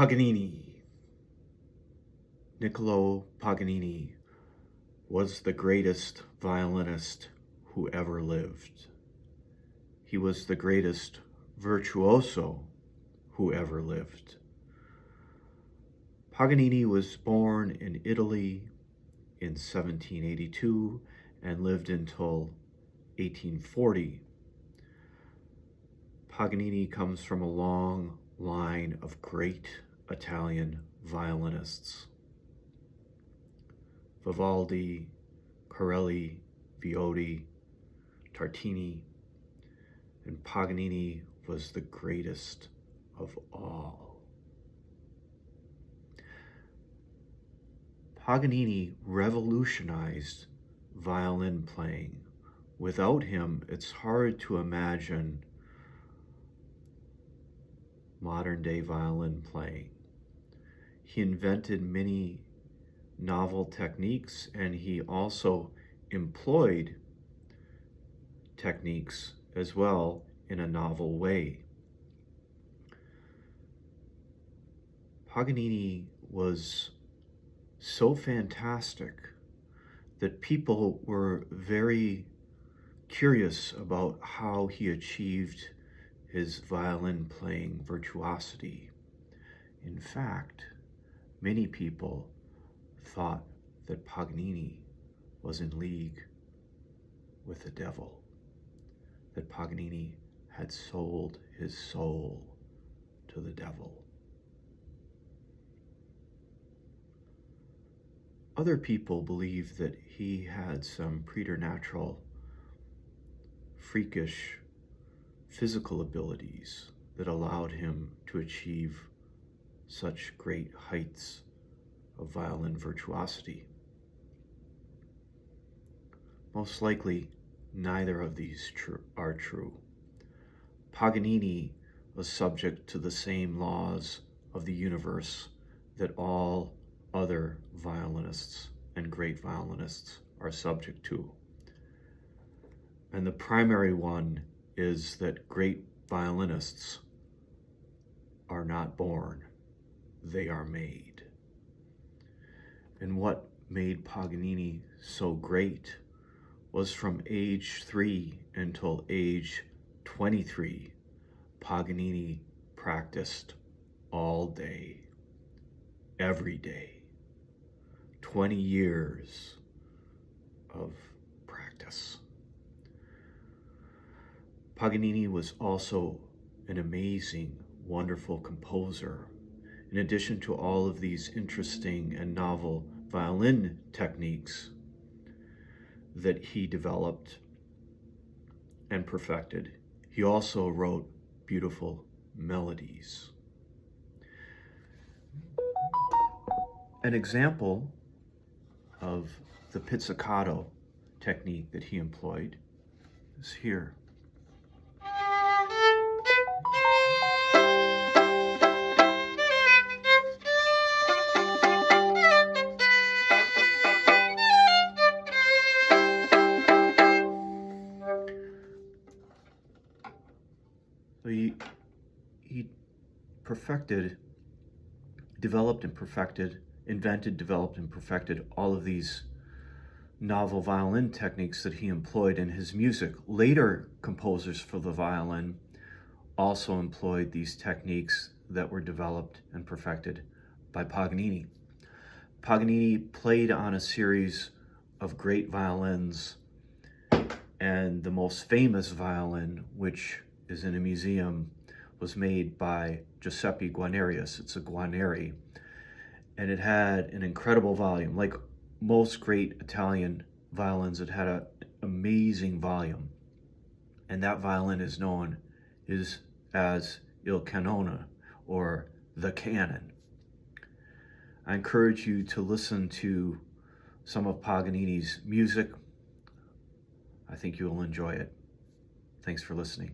Paganini. Nicolo Paganini was the greatest violinist who ever lived. He was the greatest virtuoso who ever lived. Paganini was born in Italy in 1782 and lived until 1840. Paganini comes from a long line of great Italian violinists. Vivaldi, Corelli, Viotti, Tartini, and Paganini was the greatest of all. Paganini revolutionized violin playing. Without him, it's hard to imagine modern-day violin playing. He invented many novel techniques, and he also employed techniques as well in a novel way. Paganini was so fantastic that people were very curious about how he achieved his violin playing virtuosity. In fact, many people thought that Paganini was in league with the devil, that Paganini had sold his soul to the devil. Other people believe that he had some preternatural, freakish physical abilities that allowed him to achieve such great heights of violin virtuosity. Most likely, neither of these are true. Paganini was subject to the same laws of the universe that all other violinists and great violinists are subject to. And the primary one is that great violinists are not born, they are made. And what made Paganini so great was from age 3 until age 23, Paganini practiced all day, every day, 20 years of practice. Paganini was also an amazing, wonderful composer. In addition to all of these interesting and novel violin techniques that he developed and perfected, he also wrote beautiful melodies. An example of the pizzicato technique that he employed is here. So he invented, developed, and perfected all of these novel violin techniques that he employed in his music. Later composers for the violin also employed these techniques that were developed and perfected by Paganini. Paganini played on a series of great violins, and the most famous violin, which is in a museum, was made by Giuseppe Guarnerius. It's a Guarneri, and it had an incredible volume. Like most great Italian violins, it had an amazing volume, and that violin is known as Il Cannone, or the Cannon. I encourage you to listen to some of Paganini's music. I think you will enjoy it. Thanks for listening.